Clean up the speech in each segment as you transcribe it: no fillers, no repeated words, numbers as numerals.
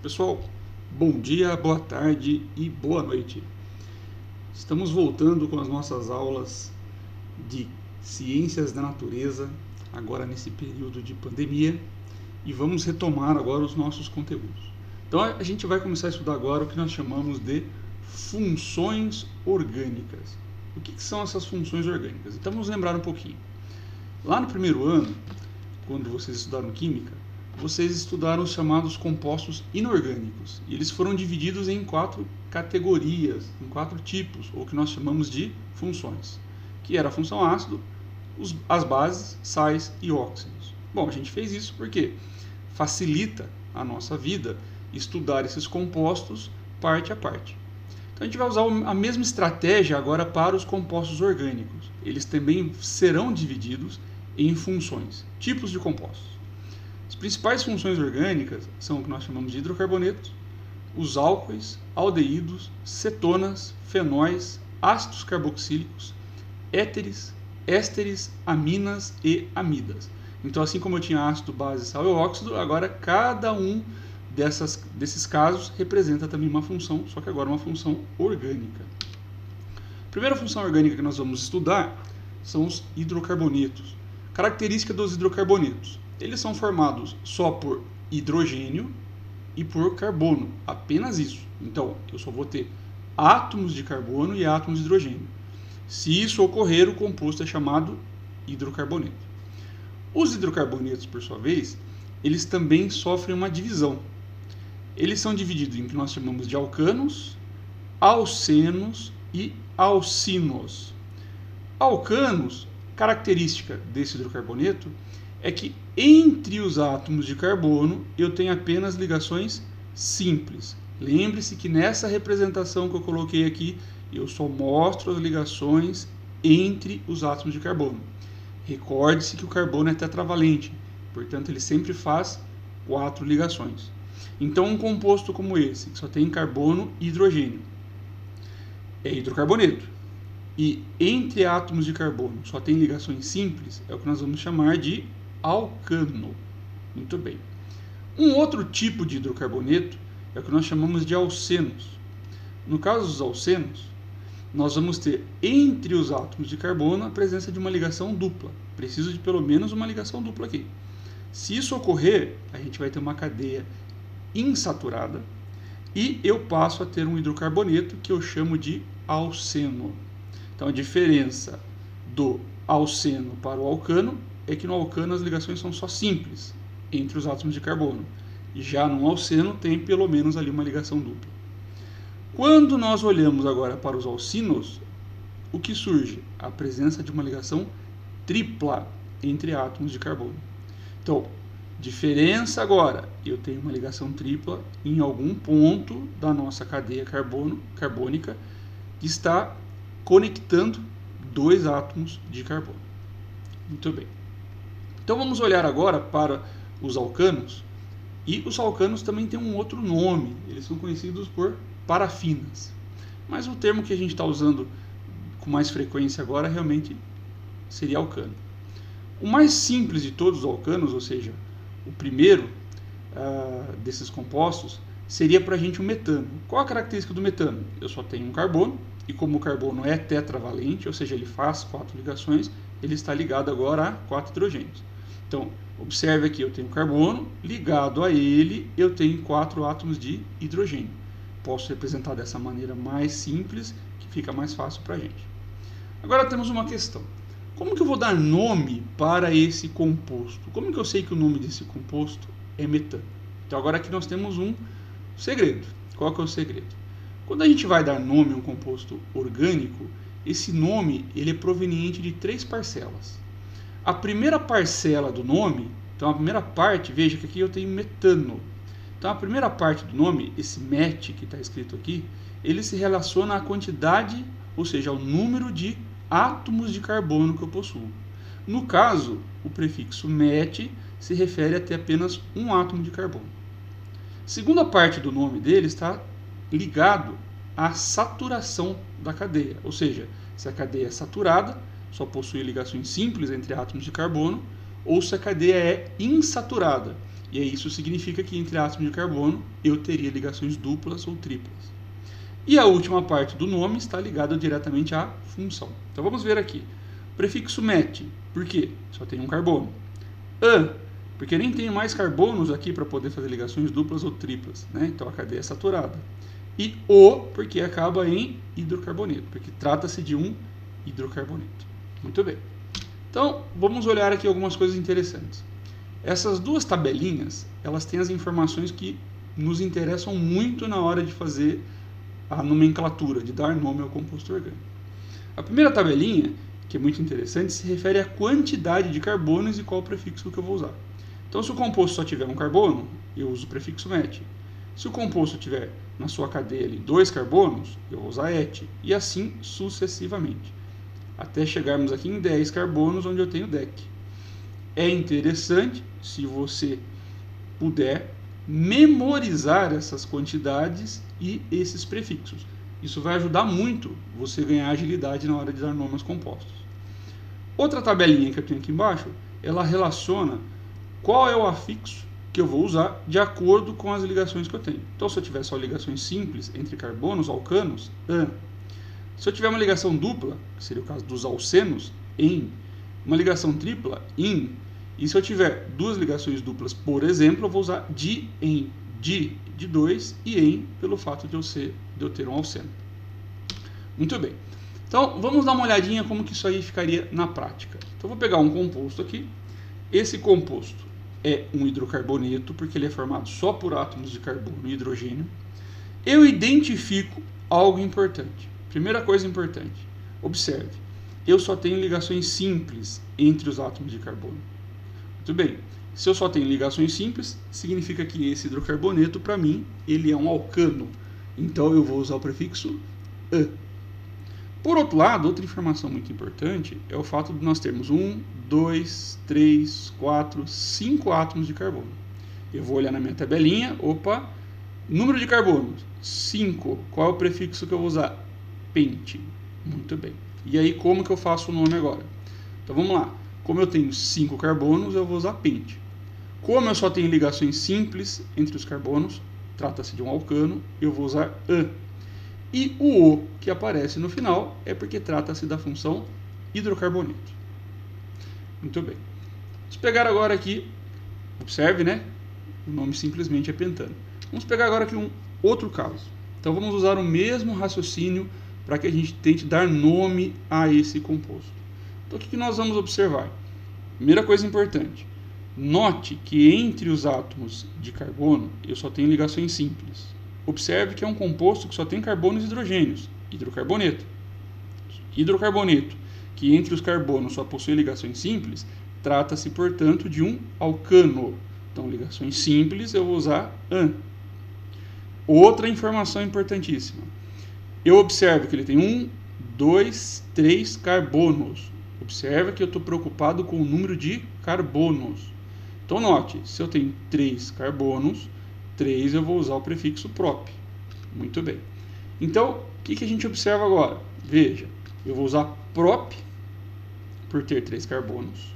Pessoal, bom dia, boa tarde e boa noite. Estamos voltando com as nossas aulas de ciências da natureza, agora nesse período de pandemia, e vamos retomar agora os nossos conteúdos. Então a gente vai começar a estudar agora o que nós chamamos de funções orgânicas. O que são essas funções orgânicas? Então vamos lembrar um pouquinho. Lá no primeiro ano, quando vocês estudaram química, vocês estudaram os chamados compostos inorgânicos. E eles foram divididos em 4 categorias, em 4 tipos, ou que nós chamamos de funções, que era a função ácido, as bases, sais e óxidos. Bom, a gente fez isso porque facilita a nossa vida estudar esses compostos parte a parte. Então a gente vai usar a mesma estratégia agora para os compostos orgânicos. Eles também serão divididos em funções, tipos de compostos. As principais funções orgânicas são o que nós chamamos de hidrocarbonetos, os álcoois, aldeídos, cetonas, fenóis, ácidos carboxílicos, éteres, ésteres, aminas e amidas. Então, assim como eu tinha ácido, base, sal e óxido, agora cada um desses casos representa também uma função, só que agora uma função orgânica. A primeira função orgânica que nós vamos estudar são os hidrocarbonetos. Característica dos hidrocarbonetos. Eles são formados só por hidrogênio e por carbono, apenas isso. Então, eu só vou ter átomos de carbono e átomos de hidrogênio. Se isso ocorrer, o composto é chamado hidrocarboneto. Os hidrocarbonetos, por sua vez, eles também sofrem uma divisão. Eles são divididos em que nós chamamos de alcanos, alcenos e alcinos. Alcanos, característica desse hidrocarboneto, é que entre os átomos de carbono eu tenho apenas ligações simples. Lembre-se que nessa representação que eu coloquei aqui, eu só mostro as ligações entre os átomos de carbono. Recorde-se que o carbono é tetravalente, portanto ele sempre faz 4 ligações. Então um composto como esse, que só tem carbono e hidrogênio, é hidrocarboneto. E entre átomos de carbono só tem ligações simples, é o que nós vamos chamar de alcano. Muito bem. Um outro tipo de hidrocarboneto é o que nós chamamos de alcenos. No caso dos alcenos, nós vamos ter entre os átomos de carbono a presença de uma ligação dupla. Preciso de pelo menos uma ligação dupla aqui. Se isso ocorrer, a gente vai ter uma cadeia insaturada e eu passo a ter um hidrocarboneto que eu chamo de alceno. Então a diferença do alceno para o alcano é que no alcano as ligações são só simples entre os átomos de carbono. Já no alceno tem pelo menos ali uma ligação dupla. Quando nós olhamos agora para os alcinos, o que surge? A presença de uma ligação tripla entre átomos de carbono. Então, diferença agora, eu tenho uma ligação tripla em algum ponto da nossa cadeia carbônica que está conectando 2 átomos de carbono. Muito bem. Então vamos olhar agora para os alcanos, e os alcanos também têm um outro nome, eles são conhecidos por parafinas, mas o termo que a gente está usando com mais frequência agora realmente seria alcano. O mais simples de todos os alcanos, ou seja, o primeiro desses compostos, seria para a gente o metano. Qual a característica do metano? Eu só tenho um carbono, e como o carbono é tetravalente, ou seja, ele faz 4 ligações, ele está ligado agora a 4 hidrogênios. Então, observe aqui, eu tenho carbono, ligado a ele, eu tenho 4 átomos de hidrogênio. Posso representar dessa maneira mais simples, que fica mais fácil para a gente. Agora temos uma questão. Como que eu vou dar nome para esse composto? Como que eu sei que o nome desse composto é metano? Então agora aqui nós temos um segredo. Qual que é o segredo? Quando a gente vai dar nome a um composto orgânico, esse nome ele é proveniente de 3 parcelas. A primeira parcela do nome, então a primeira parte, veja que aqui eu tenho metano. Então a primeira parte do nome, esse met que está escrito aqui, ele se relaciona à quantidade, ou seja, ao número de átomos de carbono que eu possuo. No caso, o prefixo met se refere a ter apenas um átomo de carbono. A segunda parte do nome dele está ligado à saturação da cadeia, ou seja, se a cadeia é saturada, só possui ligações simples entre átomos de carbono, ou se a cadeia é insaturada, E aí isso significa que entre átomos de carbono eu teria ligações duplas ou triplas. E a última parte do nome está ligada diretamente à função. Então vamos ver aqui. Prefixo met, por quê? Só tem um carbono. An, porque nem tenho mais carbonos aqui para poder fazer ligações duplas ou triplas, né? Então a cadeia é saturada. E O, porque acaba em hidrocarboneto, porque trata-se de um hidrocarboneto. Muito bem. Então vamos olhar aqui algumas coisas interessantes. Essas duas tabelinhas, elas têm as informações que nos interessam muito na hora de fazer a nomenclatura, de dar nome ao composto orgânico. A primeira tabelinha, que é muito interessante, se refere à quantidade de carbonos e qual prefixo que eu vou usar. Então, se o composto só tiver um carbono, eu uso o prefixo met. Se o composto tiver na sua cadeia ali 2 carbonos, eu vou usar et. E assim sucessivamente, até chegarmos aqui em 10 carbonos, onde eu tenho dec. É interessante, se você puder, memorizar essas quantidades e esses prefixos. Isso vai ajudar muito você ganhar agilidade na hora de dar nome aos compostos. Outra tabelinha que eu tenho aqui embaixo, ela relaciona qual é o afixo que eu vou usar de acordo com as ligações que eu tenho. Então, se eu tiver só ligações simples entre carbonos, alcanos, an. Se eu tiver uma ligação dupla, que seria o caso dos alcenos, en. Uma ligação tripla, in. E se eu tiver duas ligações duplas, por exemplo, eu vou usar di, en. Di de 2 e en pelo fato de eu ter um alceno. Muito bem. Então, vamos dar uma olhadinha como que isso aí ficaria na prática. Então, eu vou pegar um composto aqui. Esse composto é um hidrocarboneto, porque ele é formado só por átomos de carbono e hidrogênio. Eu identifico algo importante. Primeira coisa importante, observe, eu só tenho ligações simples entre os átomos de carbono. Muito bem, se eu só tenho ligações simples, significa que esse hidrocarboneto, para mim, ele é um alcano. Então, eu vou usar o prefixo an. Por outro lado, outra informação muito importante é o fato de nós termos 1, 2, 3, 4, 5 átomos de carbono. Eu vou olhar na minha tabelinha, opa, número de carbonos, 5. Qual é o prefixo que eu vou usar? Pente. Muito bem. E aí, como que eu faço o nome agora? Então, vamos lá. Como eu tenho 5 carbonos, eu vou usar pente. Como eu só tenho ligações simples entre os carbonos, trata-se de um alcano, eu vou usar an. E o O que aparece no final é porque trata-se da função hidrocarboneto. Muito bem. Vamos pegar agora aqui, observe, né? O nome simplesmente é pentano. Vamos pegar agora aqui um outro caso. Então vamos usar o mesmo raciocínio para que a gente tente dar nome a esse composto. Então o que nós vamos observar? Primeira coisa importante, note que entre os átomos de carbono eu só tenho ligações simples. Observe que é um composto que só tem carbonos e hidrogênios, hidrocarboneto. Hidrocarboneto, que entre os carbonos só possui ligações simples, trata-se, portanto, de um alcano. Então, ligações simples eu vou usar an. Outra informação importantíssima. Eu observo que ele tem 1, 2, 3 carbonos. Observe que eu estou preocupado com o número de carbonos. Então, note, se eu tenho 3 carbonos, 3 eu vou usar o prefixo prop. Muito bem. Então, o que a gente observa agora? Veja, eu vou usar prop por ter 3 carbonos.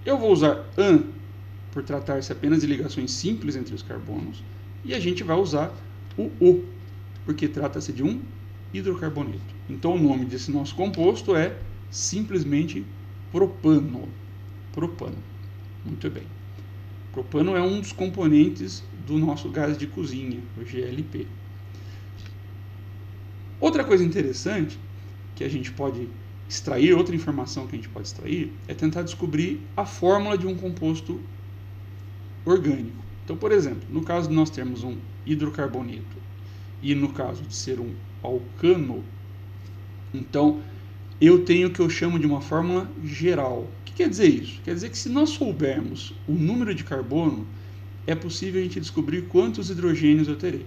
Eu vou usar an por tratar-se apenas de ligações simples entre os carbonos. E a gente vai usar o porque trata-se de um hidrocarboneto. Então, o nome desse nosso composto é simplesmente propano. Propano. Muito bem. Propano é um dos componentes do nosso gás de cozinha, o GLP. Outra coisa interessante que a gente pode extrair, outra informação que a gente pode extrair, é tentar descobrir a fórmula de um composto orgânico. Então, por exemplo, no caso de nós termos um hidrocarboneto e no caso de ser um alcano, então eu tenho o que eu chamo de uma fórmula geral. O que quer dizer isso? Quer dizer que se nós soubermos o número de carbono, é possível a gente descobrir quantos hidrogênios eu terei.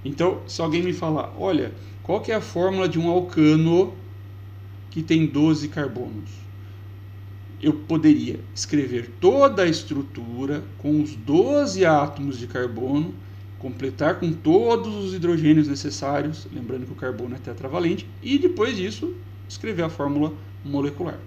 Então, se alguém me falar, olha, qual que é a fórmula de um alcano que tem 12 carbonos? Eu poderia escrever toda a estrutura com os 12 átomos de carbono, completar com todos os hidrogênios necessários, lembrando que o carbono é tetravalente, e depois disso escrever a fórmula molecular.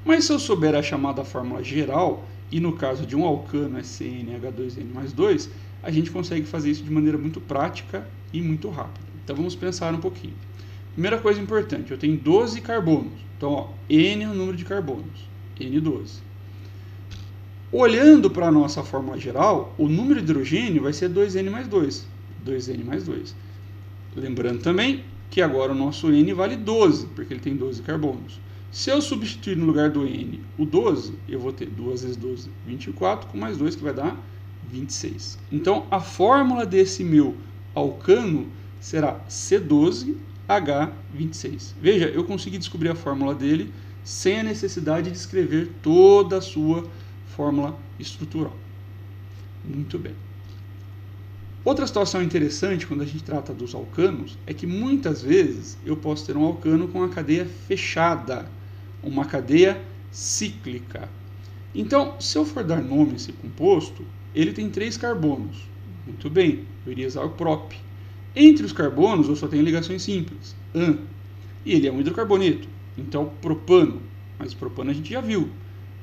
Mas se eu souber a chamada fórmula geral, e no caso de um alcano SN-H2N+2, a gente consegue fazer isso de maneira muito prática e muito rápida. Então vamos pensar um pouquinho. Primeira coisa importante, eu tenho 12 carbonos. Então, ó, N é o número de carbonos, N12. Olhando para a nossa fórmula geral, o número de hidrogênio vai ser 2N+2. 2N+2. Lembrando também que agora o nosso N vale 12, porque ele tem 12 carbonos. Se eu substituir no lugar do N o 12, eu vou ter 2 vezes 12, 24, com mais 2 que vai dar 26. Então, a fórmula desse meu alcano será C12H26. Veja, eu consegui descobrir a fórmula dele sem a necessidade de escrever toda a sua fórmula estrutural. Muito bem. Outra situação interessante quando a gente trata dos alcanos é que muitas vezes eu posso ter um alcano com a cadeia fechada, uma cadeia cíclica. Então, se eu for dar nome a esse composto, ele tem 3 carbonos. Muito bem, eu iria usar o prop. Entre os carbonos eu só tenho ligações simples, AN, e ele é um hidrocarboneto, então propano, mas propano a gente já viu.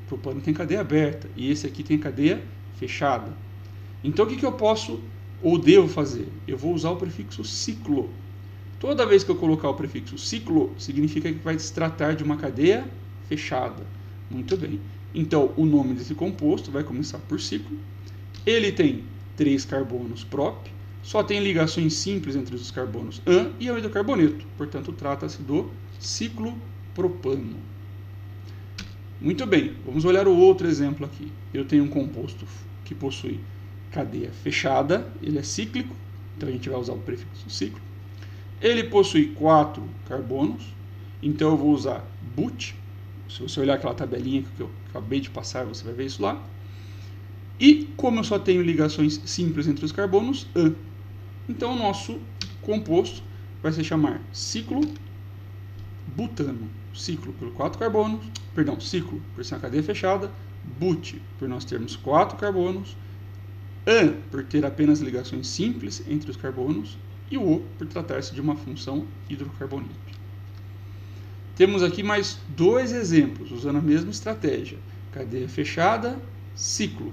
Propano tem cadeia aberta e esse aqui tem cadeia fechada. Então o que eu posso ou devo fazer? Eu vou usar o prefixo ciclo. Toda vez que eu colocar o prefixo ciclo, significa que vai se tratar de uma cadeia fechada. Muito bem. Então o nome desse composto vai começar por ciclo. Ele tem 3 carbonos prop, só tem ligações simples entre os carbonos AN e é um hidrocarboneto. Portanto, trata-se do ciclopropano. Muito bem, vamos olhar o outro exemplo aqui. Eu tenho um composto que possui cadeia fechada, ele é cíclico, então a gente vai usar o prefixo ciclo. Ele possui 4 carbonos, então eu vou usar but. Se você olhar aquela tabelinha que eu acabei de passar, você vai ver isso lá. E como eu só tenho ligações simples entre os carbonos, AN. Então o nosso composto vai se chamar ciclobutano. Ciclo por 4 carbonos, perdão, ciclo por ser uma cadeia fechada, but por nós termos 4 carbonos, AN por ter apenas ligações simples entre os carbonos e o O por tratar-se de uma função hidrocarboneto. Temos aqui mais 2 exemplos usando a mesma estratégia. Cadeia fechada, ciclo.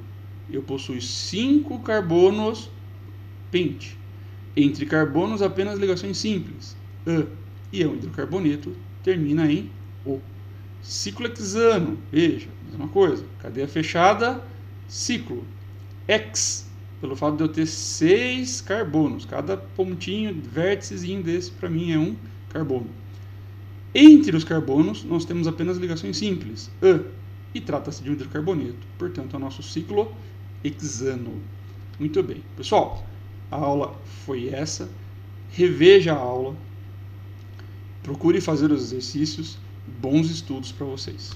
Eu possuo 5 carbonos pente. Entre carbonos apenas ligações simples, AN, e é um hidrocarboneto, termina em O. Ciclohexano, veja, mesma coisa. Cadeia fechada, ciclo. X, pelo fato de eu ter 6 carbonos. Cada pontinho, vérticezinho desse, para mim, é um carbono. Entre os carbonos, nós temos apenas ligações simples, AN, e trata-se de um hidrocarboneto. Portanto, é o nosso ciclohexano. Muito bem. Pessoal, a aula foi essa. Reveja a aula. Procure fazer os exercícios. Bons estudos para vocês.